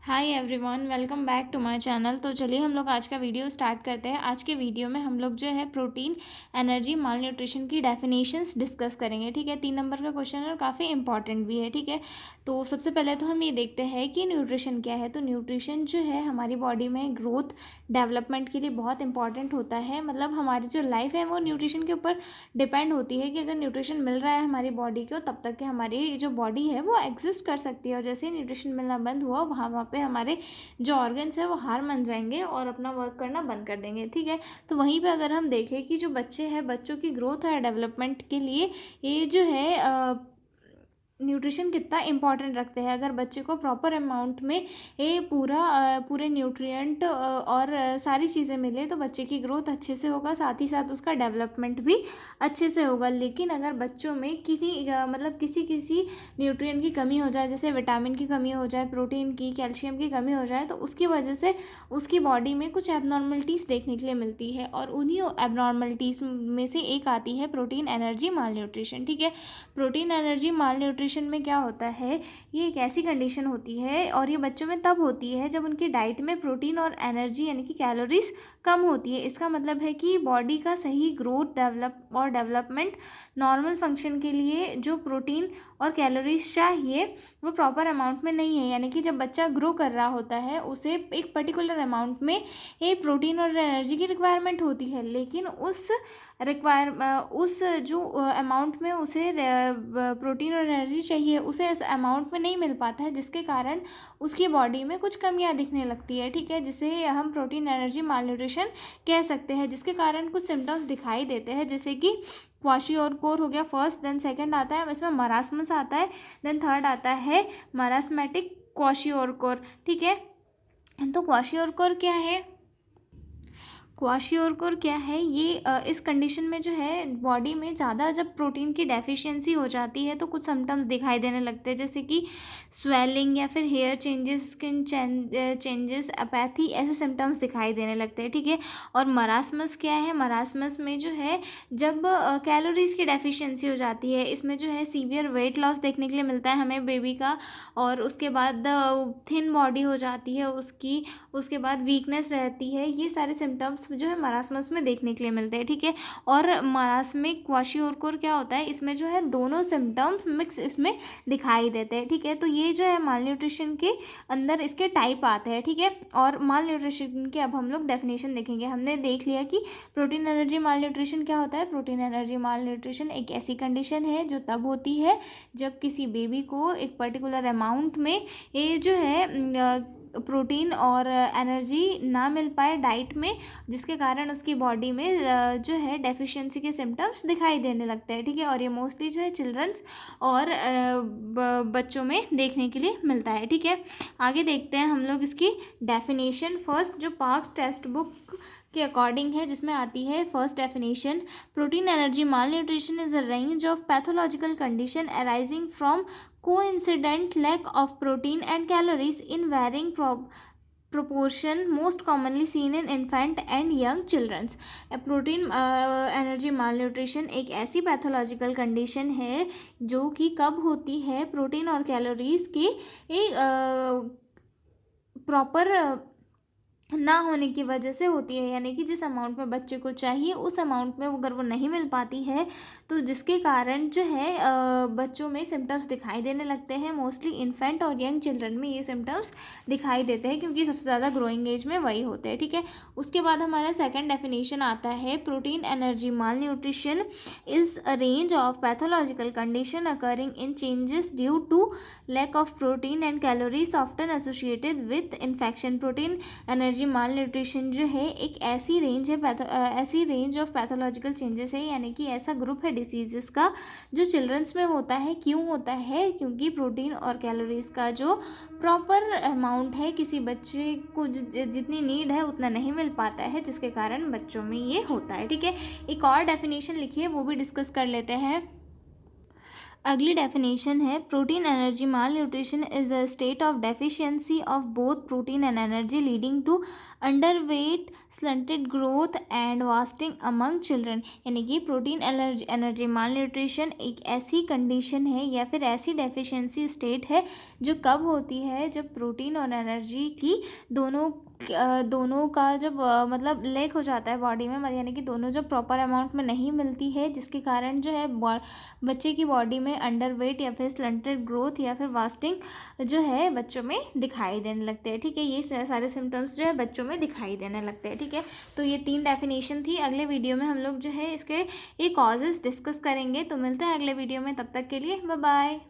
Hi everyone, welcome back to my channel. तो चलिए हम लोग आज का वीडियो स्टार्ट करते हैं। आज के वीडियो में हम लोग जो है प्रोटीन, एनर्जी, माल न्यूट्रिशन की डेफिनेशंस डिस्कस करेंगे। ठीक है, 3 नंबर का क्वेश्चन है और काफ़ी इंपॉर्टेंट भी है। ठीक है, तो सबसे पहले तो हम ये देखते हैं कि न्यूट्रिशन क्या है। तो न्यूट्रिशन जो है हमारी बॉडी में ग्रोथ डेवलपमेंट के लिए बहुत इंपॉर्टेंट होता है। मतलब हमारी जो लाइफ है वो न्यूट्रिशन के ऊपर डिपेंड होती है कि अगर न्यूट्रिशन मिल रहा है हमारी बॉडी को तब तक कि हमारी जो बॉडी है वो एग्जिस्ट कर सकती है। और जैसे ही न्यूट्रिशन मिलना बंद हुआ वहाँ पे हमारे जो ऑर्गन्स है वो हार मान जाएंगे और अपना वर्क करना बंद कर देंगे। ठीक है, तो वहीं पे अगर हम देखें कि जो बच्चे हैं, बच्चों की ग्रोथ और डेवलपमेंट के लिए ये जो है न्यूट्रिशन कितना इंपॉर्टेंट रखते हैं। अगर बच्चे को प्रॉपर अमाउंट में ये पूरे न्यूट्रिएंट और सारी चीज़ें मिले तो बच्चे की ग्रोथ अच्छे से होगा, साथ ही साथ उसका डेवलपमेंट भी अच्छे से होगा। लेकिन अगर बच्चों में मतलब किसी किसी न्यूट्रिएंट की कमी हो जाए, जैसे विटामिन की कमी हो जाए, प्रोटीन की, कैल्शियम की कमी हो जाए, तो उसकी वजह से उसकी बॉडी में कुछ एबनॉर्मलिटीज़ देखने के लिए मिलती है। और उन्हीं एबनॉर्मलिटीज़ में से एक आती है प्रोटीन, एनर्जी, माल न्यूट्रिशन। ठीक है, प्रोटीन, एनर्जी, माल न्यूट्रिशन में क्या होता है, ये एक ऐसी कंडीशन होती है और ये बच्चों में तब होती है जब उनकी डाइट में प्रोटीन और एनर्जी यानी कि कैलोरीज कम होती है। इसका मतलब है कि बॉडी का सही ग्रोथ डेवलपमेंट, नॉर्मल फंक्शन के लिए जो प्रोटीन और कैलोरीज चाहिए वो प्रॉपर अमाउंट में नहीं है। यानी कि जब बच्चा ग्रो कर रहा होता है उसे एक पर्टिकुलर अमाउंट में ये प्रोटीन और एनर्जी की रिक्वायरमेंट होती है, लेकिन उस जो अमाउंट में उसे प्रोटीन और एनर्जी चाहिए उसे इस अमाउंट में नहीं मिल पाता है, जिसके कारण उसकी बॉडी में कुछ कमियां दिखने लगती है। ठीक है, जिसे हम प्रोटीन, एनर्जी, माल न्यूट्रिशन कह सकते हैं, जिसके कारण कुछ सिम्टम्स दिखाई देते हैं, जैसे कि क्वाशी और कोर हो गया फर्स्ट, देन सेकंड आता है इसमें मरासमस आता है, देन थर्ड आता है मरासमेटिक क्वाशी और कोर। ठीक है, तो क्वाशी और कोर क्या है? क्वाशियोरकोर क्या है ये? इस कंडीशन में जो है बॉडी में ज़्यादा जब प्रोटीन की डेफिशिएंसी हो जाती है तो कुछ सिम्टम्स दिखाई देने लगते हैं, जैसे कि स्वेलिंग या फिर hair changes, skin changes, apathy, ऐसे सिम्टम्स दिखाई देने लगते हैं। ठीक है, और मरासमस क्या है? मरासमस में जो है जब कैलोरीज की डेफिशिएंसी हो जाती है, इसमें जो है सीवियर वेट लॉस देखने के लिए मिलता है हमें बेबी का, और उसके बाद थिन बॉडी हो जाती है उसकी, उसके बाद वीकनेस रहती है। ये सारे सिम्टम्स जो है मरासमस में देखने के लिए मिलते हैं। ठीक है, और मरासमिक क्वाशियोरकोर क्या होता है, इसमें जो है दोनों सिम्टम्स मिक्स इसमें दिखाई देते हैं। ठीक है, तो ये जो है माल न्यूट्रिशन के अंदर इसके टाइप आते हैं। ठीक है, और माल न्यूट्रिशन के अब हम लोग डेफिनेशन देखेंगे। हमने देख लिया कि प्रोटीन, एनर्जी, माल न्यूट्रिशन क्या होता है। प्रोटीन, एनर्जी, माल न्यूट्रिशन एक ऐसी कंडीशन है जो तब होती है जब किसी बेबी को एक पर्टिकुलर अमाउंट में ये जो है प्रोटीन और एनर्जी ना मिल पाए डाइट में, जिसके कारण उसकी बॉडी में जो है डेफिशिएंसी के सिम्टम्स दिखाई देने लगते हैं। ठीक है, और ये मोस्टली जो है चिल्ड्रंस और बच्चों में देखने के लिए मिलता है। ठीक है, आगे देखते हैं हम लोग इसकी डेफिनेशन। फर्स्ट जो पार्क्स टेक्स्ट बुक के अकॉर्डिंग है, जिसमें आती है first definition, protein, energy, malnutrition is a range of pathological condition arising from coincident lack of protein and calories in varying proportion most commonly seen in infant and young children। Protein, energy, mall nutrition एक ऐसी pathological condition है जो कि कब होती है, protein और calories के प्रॉपर ना होने की वजह से होती है। यानी कि जिस अमाउंट में बच्चे को चाहिए उस अमाउंट में अगर वो नहीं मिल पाती है तो जिसके कारण जो है बच्चों में सिम्टम्स दिखाई देने लगते हैं। मोस्टली इन्फेंट और यंग चिल्ड्रन में ये सिम्टम्स दिखाई देते हैं क्योंकि सबसे ज़्यादा ग्रोइंग एज में वही होते हैं। ठीक है, उसके बाद हमारा सेकंड डेफिनेशन आता है, protein, energy, malnutrition is a range of pathological condition occurring in changes due to lack of protein and calories often associated with infection. Protein, energy, malnutrition जो है एक ऐसी रेंज है ऐसी range of pathological changes है, यानी कि ऐसा ग्रुप है डिसीजेस का जो चिल्ड्रंस में होता है। क्यों होता है? क्योंकि प्रोटीन और कैलोरीज का जो प्रॉपर अमाउंट है किसी बच्चे को जितनी नीड है उतना नहीं मिल पाता है, जिसके कारण बच्चों में ये होता है। ठीक है, एक और डेफिनेशन लिखिए, वो भी डिस्कस कर लेते हैं। अगली डेफिनेशन है protein energy malnutrition is a state of deficiency of both protein and energy leading to underweight slanted growth and wasting among children. यानी कि प्रोटीन एनर्जी माल न्यूट्रिशन एक ऐसी कंडीशन है या फिर ऐसी डेफिशिएंसी स्टेट है जो कब होती है, जब प्रोटीन और एनर्जी की दोनों का जब मतलब लेक हो जाता है बॉडी में, यानी कि दोनों जब प्रॉपर अमाउंट में नहीं मिलती है, जिसके कारण जो है बच्चे की बॉडी में अंडरवेट या फिर स्लंटेड ग्रोथ या फिर वास्टिंग जो है बच्चों में दिखाई देने लगते हैं। ठीक है, ये सारे सिम्टम्स जो है बच्चों में दिखाई देने लगते हैं। ठीक है, तो ये 3 डेफिनेशन थी। अगले वीडियो में हम लोग जो है इसके ये कॉजेज़ डिस्कस करेंगे। तो मिलते हैं अगले वीडियो में, तब तक के लिए बाय बाय।